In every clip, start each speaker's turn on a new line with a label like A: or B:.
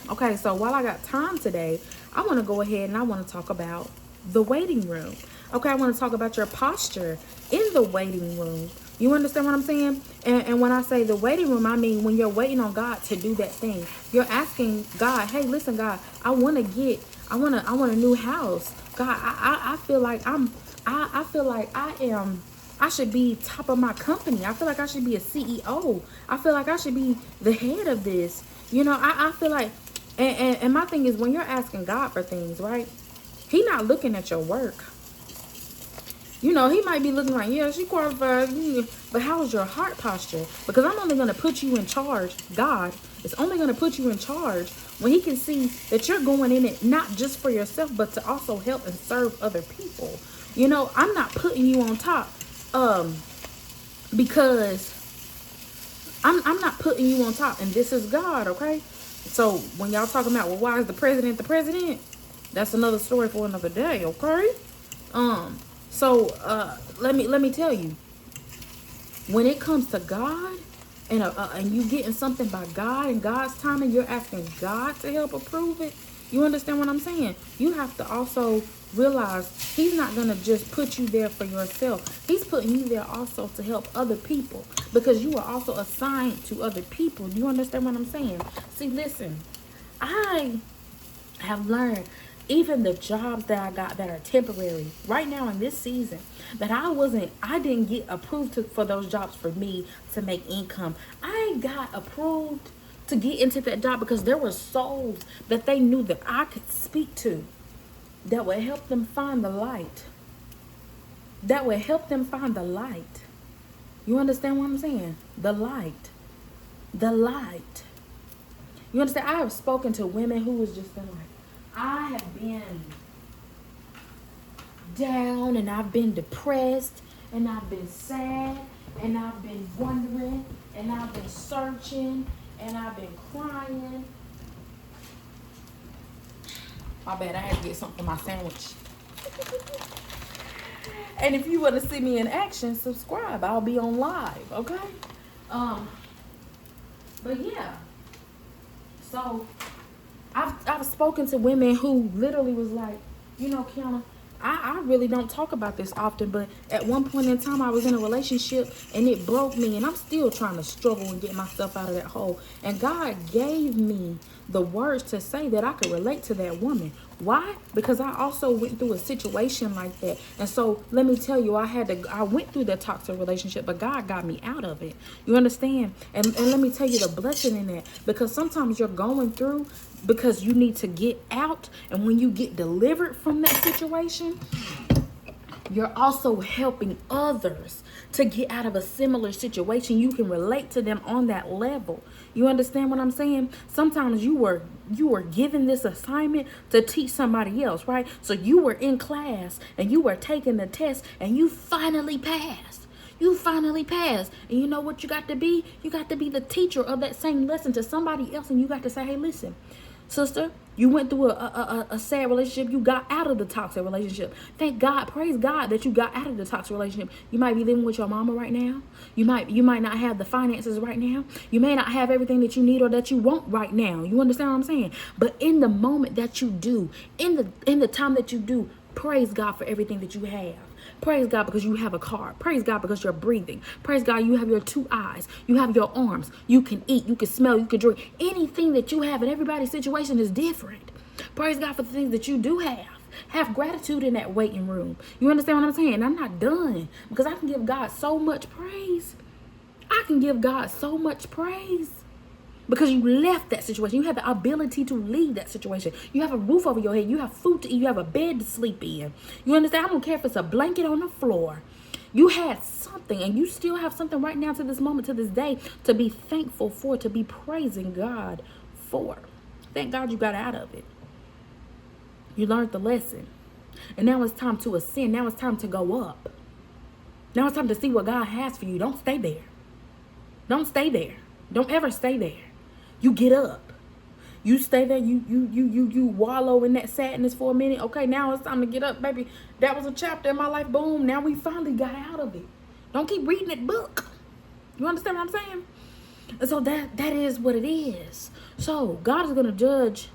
A: Okay, so while I got time today, I want to go ahead and I want to talk about the waiting room. Okay, I want to talk about your posture in the waiting room. You understand what I'm saying? And when I say the waiting room, I mean when you're waiting on God to do that thing. You're asking God, hey, listen, God, I want a new house. God, I feel like I feel like I should be top of my company. I feel like I should be a CEO. I feel like I should be the head of this. I feel like, and my thing is when you're asking God for things, right? He not looking at your work. He might be looking like, yeah, she qualified, but how is your heart posture? Because I'm only going to put you in charge. God is only going to put you in charge when he can see that you're going in it not just for yourself, but to also help and serve other people. I'm not putting you on top because I'm not putting you on top, and this is God, okay? So when y'all talking about, well, why is the president, that's another story for another day, okay? So let me tell you, when it comes to God and you getting something by God and God's timing, you're asking God to help approve it. You understand what I'm saying? You have to also realize he's not going to just put you there for yourself. He's putting you there also to help other people because you are also assigned to other people. Do you understand what I'm saying? See, listen, I have learned even the jobs that I got that are temporary right now in this season that I didn't get approved for those jobs for me to make income. I got approved to get into that job because there were souls that they knew that I could speak to that would help them find the light. That would help them find the light. You understand what I'm saying? The light. The light. You understand? I have spoken to women who was just been like, I have been down and I've been depressed and I've been sad and I've been wondering and I've been searching and I've been crying. My bad, I had to get something for my sandwich. And if you want to see me in action, subscribe. I'll be on live, okay? But yeah. So I've spoken to women who literally was like, Kiana, I really don't talk about this often, but at one point in time I was in a relationship and it broke me and I'm still trying to struggle and get myself out of that hole. And God gave me the words to say that I could relate to that woman. Why? Because I also went through a situation like that. And so let me tell you, I went through that toxic relationship, but God got me out of it. You understand? And let me tell you the blessing in that, because sometimes you're going through because you need to get out, and when you get delivered from that situation, you're also helping others to get out of a similar situation. You can relate to them on that level. You understand what I'm saying? Sometimes you were given this assignment to teach somebody else, right? So you were in class and you were taking the test and you finally passed. You finally passed. And you know what you got to be? You got to be the teacher of that same lesson to somebody else, and you got to say, hey, listen, sister, you went through a sad relationship. You got out of the toxic relationship. Thank God, praise God that you got out of the toxic relationship. You might be living with your mama right now. You might not have the finances right now. You may not have everything that you need or that you want right now. You understand what I'm saying? But in the moment that you do, in the time that you do, praise God for everything that you have. Praise God because you have a car. Praise God because you're breathing. Praise God you have your two eyes. You have your arms. You can eat. You can smell. You can drink. Anything that you have, and everybody's situation is different. Praise God for the things that you do have. Have gratitude in that waiting room. You understand what I'm saying? I'm not done because I can give God so much praise. I can give God so much praise. Because you left that situation. You have the ability to leave that situation. You have a roof over your head. You have food to eat. You have a bed to sleep in. You understand? I don't care if it's a blanket on the floor. You had something, and you still have something right now to this moment, to this day, to be thankful for, to be praising God for. Thank God you got out of it. You learned the lesson. And now it's time to ascend. Now it's time to go up. Now it's time to see what God has for you. Don't stay there. Don't stay there. Don't ever stay there. You get up. You stay there. You wallow in that sadness for a minute. Okay, now it's time to get up, baby. That was a chapter in my life. Boom. Now we finally got out of it. Don't keep reading that book. You understand what I'm saying? And so that is what it is. So God is going to judge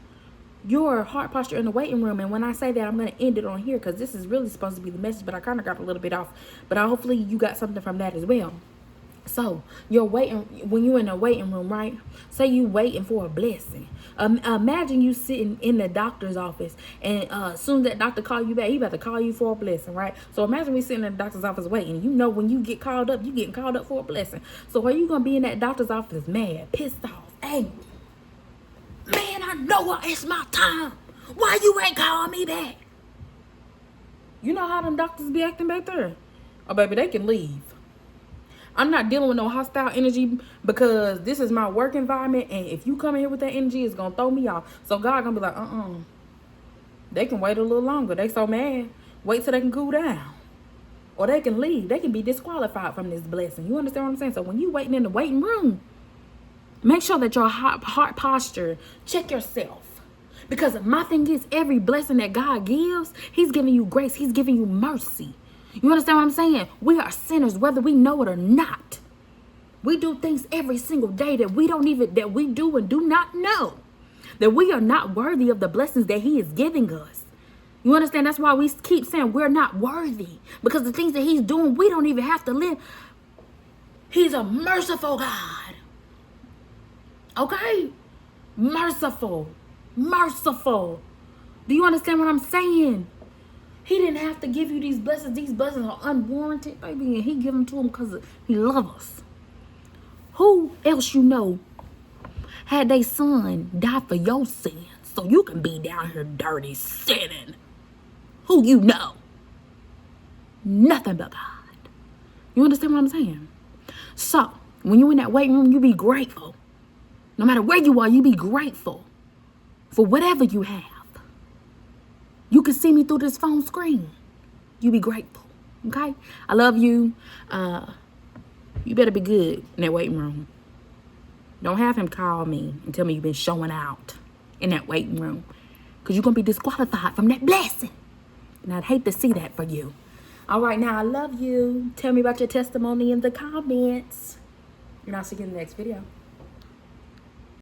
A: your heart posture in the waiting room. And when I say that, I'm going to end it on here because this is really supposed to be the message, but I kind of got a little bit off. But hopefully you got something from that as well. So you're waiting, when you're in a waiting room, right? Say you waiting for a blessing. Imagine you sitting in the doctor's office, and as soon as that doctor call you back, he about to call you for a blessing, right? So imagine we sitting in the doctor's office waiting. You know, when you get called up, you getting called up for a blessing. So are you gonna be in that doctor's office mad, pissed off, angry? Man, I know it's my time. Why you ain't calling me back? You know how them doctors be acting back there? Oh, baby, they can leave. I'm not dealing with no hostile energy because this is my work environment. And if you come in here with that energy, it's going to throw me off. So God going to be like, They can wait a little longer. They so mad. Wait till they can cool down. Or they can leave. They can be disqualified from this blessing. You understand what I'm saying? So when you waiting in the waiting room, make sure that your heart posture, check yourself. Because my thing is, every blessing that God gives, he's giving you grace. He's giving you mercy. You understand what I'm saying? We are sinners, whether we know it or not. We do things every single day that we do and do not know. That we are not worthy of the blessings that he is giving us. You understand? That's why we keep saying we're not worthy. Because the things that he's doing, we don't even have to live. He's a merciful God. Okay? Merciful. Merciful. Do you understand what I'm saying? He didn't have to give you these blessings. These blessings are unwarranted, baby. And he give them to him because he loves us. Who else you know had their son die for your sins so you can be down here dirty sinning? Who you know? Nothing but God. You understand what I'm saying? So, when you're in that waiting room, you be grateful. No matter where you are, you be grateful for whatever you have. You can see me through this phone screen. You be grateful, okay? I love you. You better be good in that waiting room. Don't have him call me and tell me you've been showing out in that waiting room because you're going to be disqualified from that blessing. And I'd hate to see that for you. All right, now I love you. Tell me about your testimony in the comments. And I'll see you in the next video.